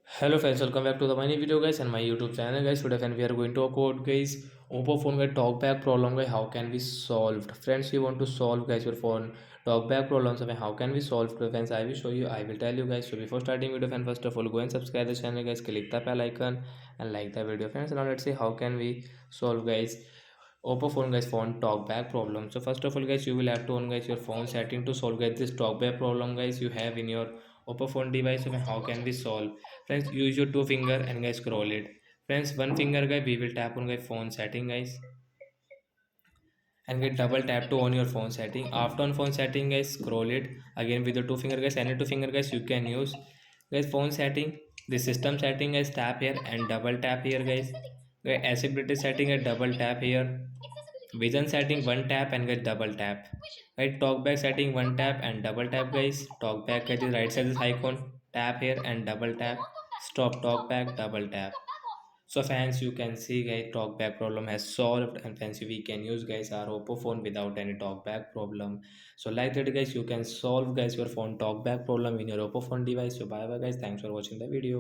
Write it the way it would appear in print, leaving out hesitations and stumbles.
Hello friends, welcome back to the mini video guys and my YouTube channel guys. Today friend we are going to talk about guys Oppo phone guys talkback problem guys. How can we solve? Friends, you want to solve guys your phone talkback problems. I mean, how can we solve friends? I will show you. I will tell you guys. So before starting video, friend, first of all go and subscribe the channel guys. Click the bell icon and like the video friends. Now let's see how can we solve guys Oppo phone guys phone talkback problem. So first of all guys you will have to on guys your phone setting to solve guys this talkback problem guys you have in your Oppo phone device. So how can we solve? Friends, use your two finger and guys scroll it. Friends, one finger guys we will tap on guys phone setting guys and get double tap to on your phone setting. After on phone setting guys scroll it again with the two finger guys. Any two finger guys you can use guys phone setting. The system setting guys tap here and double tap here guys. Guys, accessibility setting a double tap here. Vision setting one tap and get double tap. Right, talkback setting one tap and double tap guys. Talkback at the right side this icon, tap here and double tap. Stop talkback, double tap. So fans, you can see guys talkback problem has solved, and fans we can use guys our Oppo phone without any talkback problem. So like that guys you can solve guys your phone talkback problem in your Oppo phone device. So bye bye guys, thanks for watching the video.